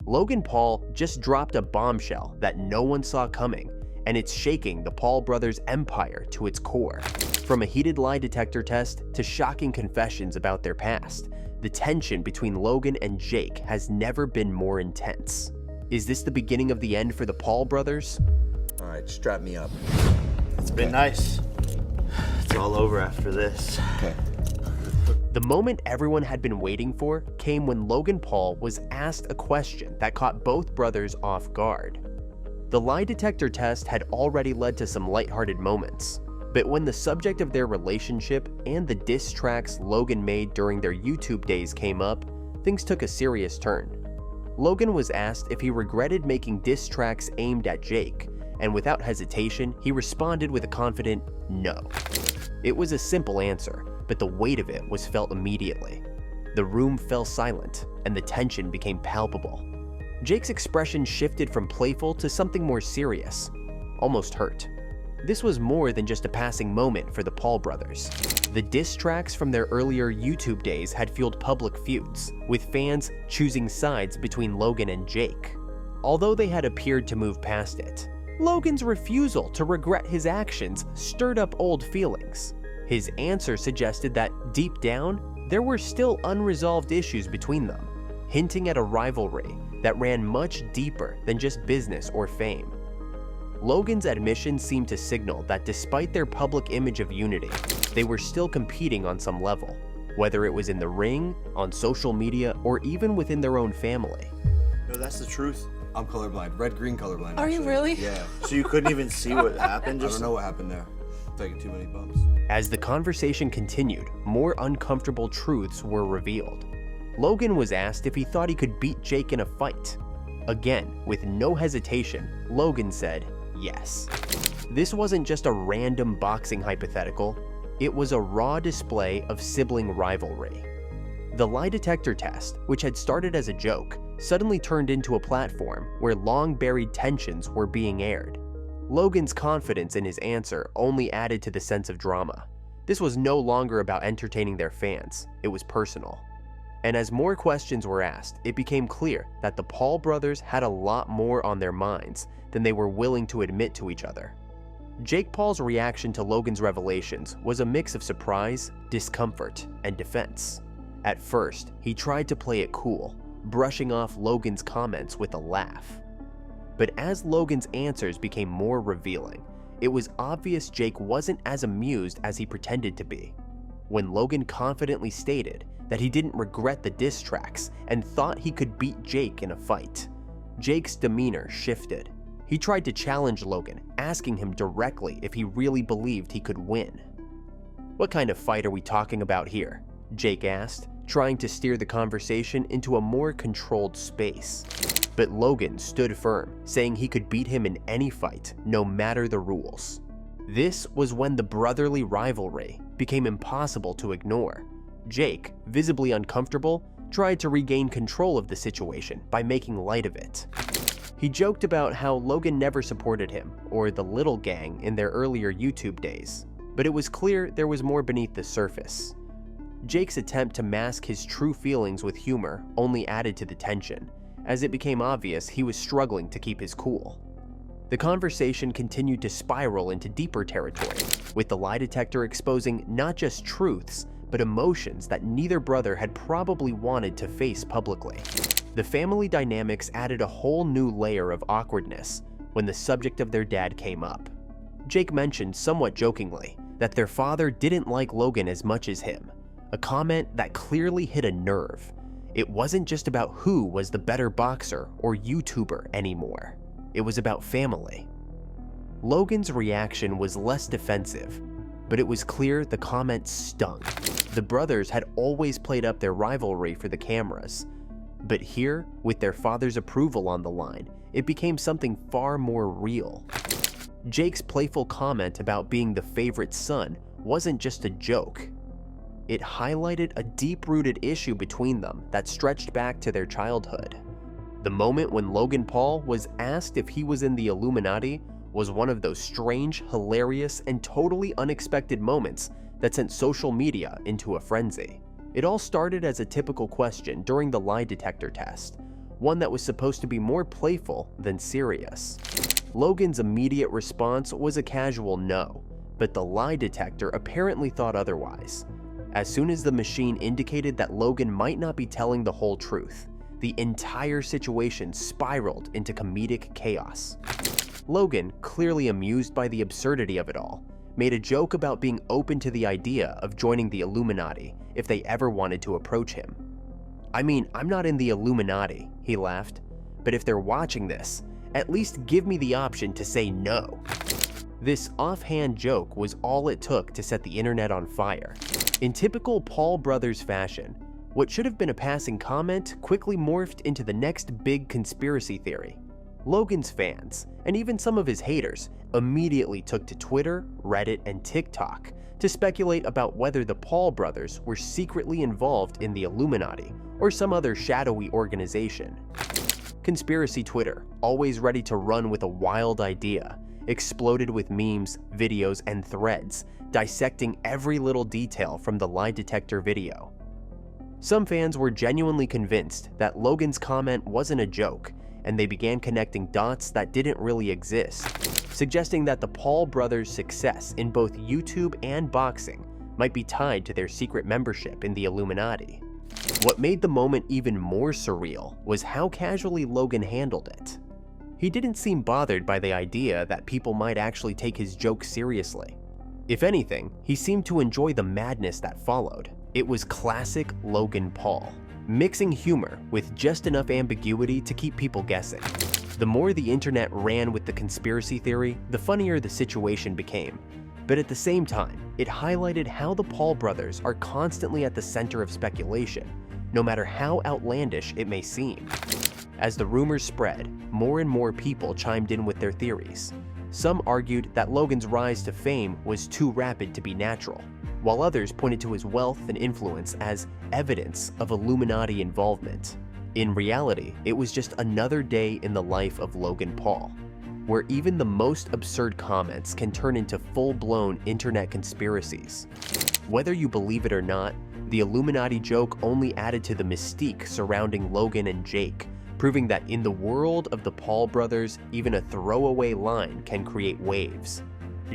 Logan Paul just dropped a bombshell that no one saw coming, and it's shaking the Paul brothers' empire to its core. From a heated lie detector test to shocking confessions about their past, the tension between Logan and Jake has never been more intense. Is this the beginning of the end for the Paul brothers? All right, strap me up. It's been nice. It's all over after this. Okay. The moment everyone had been waiting for came when Logan Paul was asked a question that caught both brothers off guard. The lie detector test had already led to some lighthearted moments, but when the subject of their relationship and the diss tracks Logan made during their YouTube days came up, things took a serious turn. Logan was asked if he regretted making diss tracks aimed at Jake, and without hesitation, he responded with a confident no. It was a simple answer, but the weight of it was felt immediately. The room fell silent, and the tension became palpable. Jake's expression shifted from playful to something more serious, almost hurt. This was more than just a passing moment for the Paul brothers. The diss tracks from their earlier YouTube days had fueled public feuds, with fans choosing sides between Logan and Jake. Although they had appeared to move past it, Logan's refusal to regret his actions stirred up old feelings. His answer suggested that, deep down, there were still unresolved issues between them, hinting at a rivalry that ran much deeper than just business or fame. Logan's admission seemed to signal that despite their public image of unity, they were still competing on some level, whether it was in the ring, on social media, or even within their own family. No, that's the truth. I'm colorblind. Red-green colorblind, Are you actually. really? Yeah. So you couldn't even see what happened? I don't know what happened there. Taking too many bumps. As the conversation continued, more uncomfortable truths were revealed. Logan was asked if he thought he could beat Jake in a fight. Again, with no hesitation, Logan said yes. This wasn't just a random boxing hypothetical, it was a raw display of sibling rivalry. The lie detector test, which had started as a joke, suddenly turned into a platform where long-buried tensions were being aired. Logan's confidence in his answer only added to the sense of drama. This was no longer about entertaining their fans, it was personal. And as more questions were asked, it became clear that the Paul brothers had a lot more on their minds than they were willing to admit to each other. Jake Paul's reaction to Logan's revelations was a mix of surprise, discomfort, and defense. At first, he tried to play it cool, brushing off Logan's comments with a laugh. But as Logan's answers became more revealing, it was obvious Jake wasn't as amused as he pretended to be. When Logan confidently stated that he didn't regret the diss tracks and thought he could beat Jake in a fight, Jake's demeanor shifted. He tried to challenge Logan, asking him directly if he really believed he could win. "What kind of fight are we talking about here?" Jake asked, trying to steer the conversation into a more controlled space. But Logan stood firm, saying he could beat him in any fight, no matter the rules. This was when the brotherly rivalry became impossible to ignore. Jake, visibly uncomfortable, tried to regain control of the situation by making light of it. He joked about how Logan never supported him, or the Little Gang in their earlier YouTube days, but it was clear there was more beneath the surface. Jake's attempt to mask his true feelings with humor only added to the tension, as it became obvious he was struggling to keep his cool. The conversation continued to spiral into deeper territory, with the lie detector exposing not just truths, but emotions that neither brother had probably wanted to face publicly. The family dynamics added a whole new layer of awkwardness when the subject of their dad came up. Jake mentioned somewhat jokingly that their father didn't like Logan as much as him, a comment that clearly hit a nerve. It wasn't just about who was the better boxer or YouTuber anymore. It was about family. Logan's reaction was less defensive, but it was clear the comment stung. The brothers had always played up their rivalry for the cameras, but here, with their father's approval on the line, it became something far more real. Jake's playful comment about being the favorite son wasn't just a joke. It highlighted a deep-rooted issue between them that stretched back to their childhood. The moment when Logan Paul was asked if he was in the Illuminati was one of those strange, hilarious, and totally unexpected moments that sent social media into a frenzy. It all started as a typical question during the lie detector test. one that was supposed to be more playful than serious. Logan's immediate response was a casual no, but the lie detector apparently thought otherwise. As soon as the machine indicated that Logan might not be telling the whole truth, the entire situation spiraled into comedic chaos. Logan, clearly amused by the absurdity of it all, made a joke about being open to the idea of joining the Illuminati if they ever wanted to approach him. "I mean, I'm not in the Illuminati," he laughed, "but if they're watching this, at least give me the option to say no." This offhand joke was all it took to set the internet on fire. In typical Paul brothers fashion, what should have been a passing comment quickly morphed into the next big conspiracy theory. Logan's fans, and even some of his haters, immediately took to Twitter, Reddit, and TikTok to speculate about whether the Paul brothers were secretly involved in the Illuminati or some other shadowy organization. Conspiracy Twitter, always ready to run with a wild idea, exploded with memes, videos, and threads dissecting every little detail from the lie detector video. Some fans were genuinely convinced that Logan's comment wasn't a joke, and they began connecting dots that didn't really exist, suggesting that the Paul brothers' success in both YouTube and boxing might be tied to their secret membership in the Illuminati. What made the moment even more surreal was how casually Logan handled it. He didn't seem bothered by the idea that people might actually take his joke seriously. If anything, he seemed to enjoy the madness that followed. It was classic Logan Paul, mixing humor with just enough ambiguity to keep people guessing. The more the internet ran with the conspiracy theory, the funnier the situation became. But at the same time, it highlighted how the Paul brothers are constantly at the center of speculation, no matter how outlandish it may seem. As the rumors spread, more and more people chimed in with their theories. Some argued that Logan's rise to fame was too rapid to be natural, while others pointed to his wealth and influence as evidence of Illuminati involvement. In reality, it was just another day in the life of Logan Paul, where even the most absurd comments can turn into full-blown internet conspiracies. Whether you believe it or not, the Illuminati joke only added to the mystique surrounding Logan and Jake, proving that in the world of the Paul brothers, even a throwaway line can create waves.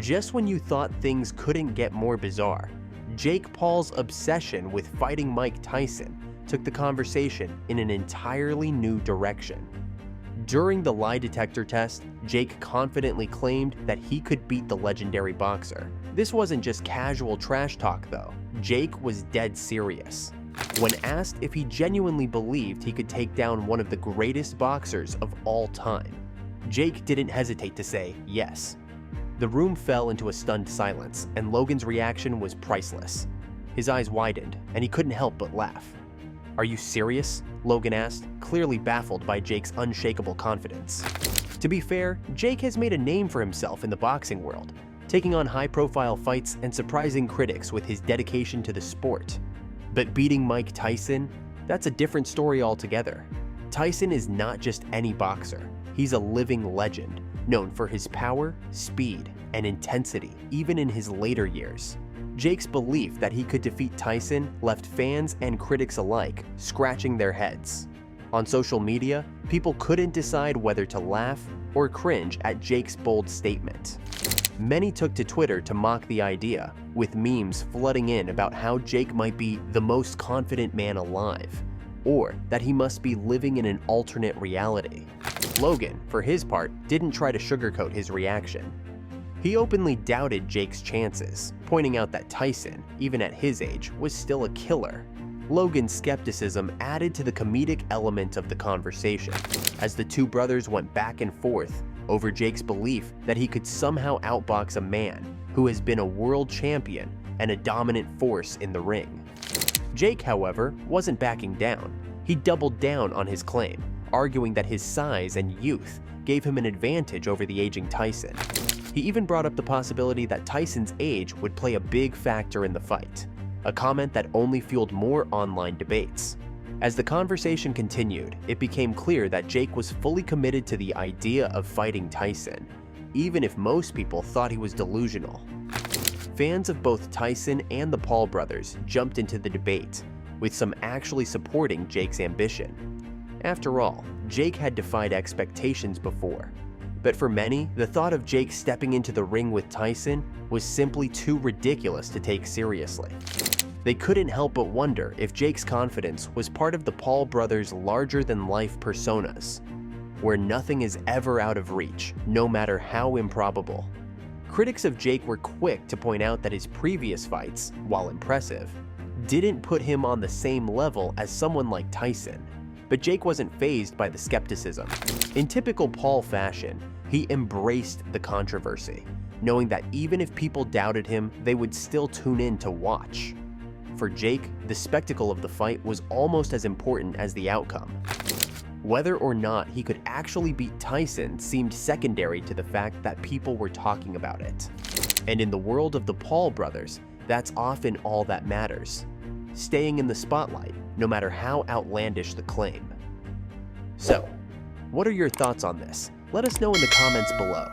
Just when you thought things couldn't get more bizarre, Jake Paul's obsession with fighting Mike Tyson took the conversation in an entirely new direction. During the lie detector test, Jake confidently claimed that he could beat the legendary boxer. This wasn't just casual trash talk though. Jake was dead serious. When asked if he genuinely believed he could take down one of the greatest boxers of all time, Jake didn't hesitate to say yes. The room fell into a stunned silence, and Logan's reaction was priceless. His eyes widened, and he couldn't help but laugh. "Are you serious?" Logan asked, clearly baffled by Jake's unshakable confidence. To be fair, Jake has made a name for himself in the boxing world, taking on high-profile fights and surprising critics with his dedication to the sport. But beating Mike Tyson? That's a different story altogether. Tyson is not just any boxer. He's a living legend, known for his power, speed, and intensity, even in his later years. Jake's belief that he could defeat Tyson left fans and critics alike scratching their heads. On social media, people couldn't decide whether to laugh or cringe at Jake's bold statement. Many took to Twitter to mock the idea, with memes flooding in about how Jake might be the most confident man alive, or that he must be living in an alternate reality. Logan, for his part, didn't try to sugarcoat his reaction. He openly doubted Jake's chances, pointing out that Tyson, even at his age, was still a killer. Logan's skepticism added to the comedic element of the conversation, as the two brothers went back and forth over Jake's belief that he could somehow outbox a man who has been a world champion and a dominant force in the ring. Jake, however, wasn't backing down. He doubled down on his claim, arguing that his size and youth gave him an advantage over the aging Tyson. He even brought up the possibility that Tyson's age would play a big factor in the fight, a comment that only fueled more online debates. As the conversation continued, it became clear that Jake was fully committed to the idea of fighting Tyson, even if most people thought he was delusional. Fans of both Tyson and the Paul brothers jumped into the debate, with some actually supporting Jake's ambition. After all, Jake had defied expectations before. But for many, the thought of Jake stepping into the ring with Tyson was simply too ridiculous to take seriously. They couldn't help but wonder if Jake's confidence was part of the Paul brothers' larger-than-life personas, where nothing is ever out of reach, no matter how improbable. Critics of Jake were quick to point out that his previous fights, while impressive, didn't put him on the same level as someone like Tyson. But Jake wasn't fazed by the skepticism. In typical Paul fashion, he embraced the controversy, knowing that even if people doubted him, they would still tune in to watch. For Jake, the spectacle of the fight was almost as important as the outcome. Whether or not he could actually beat Tyson seemed secondary to the fact that people were talking about it. And in the world of the Paul brothers, that's often all that matters. Staying in the spotlight, no matter how outlandish the claim. So, what are your thoughts on this? Let us know in the comments below.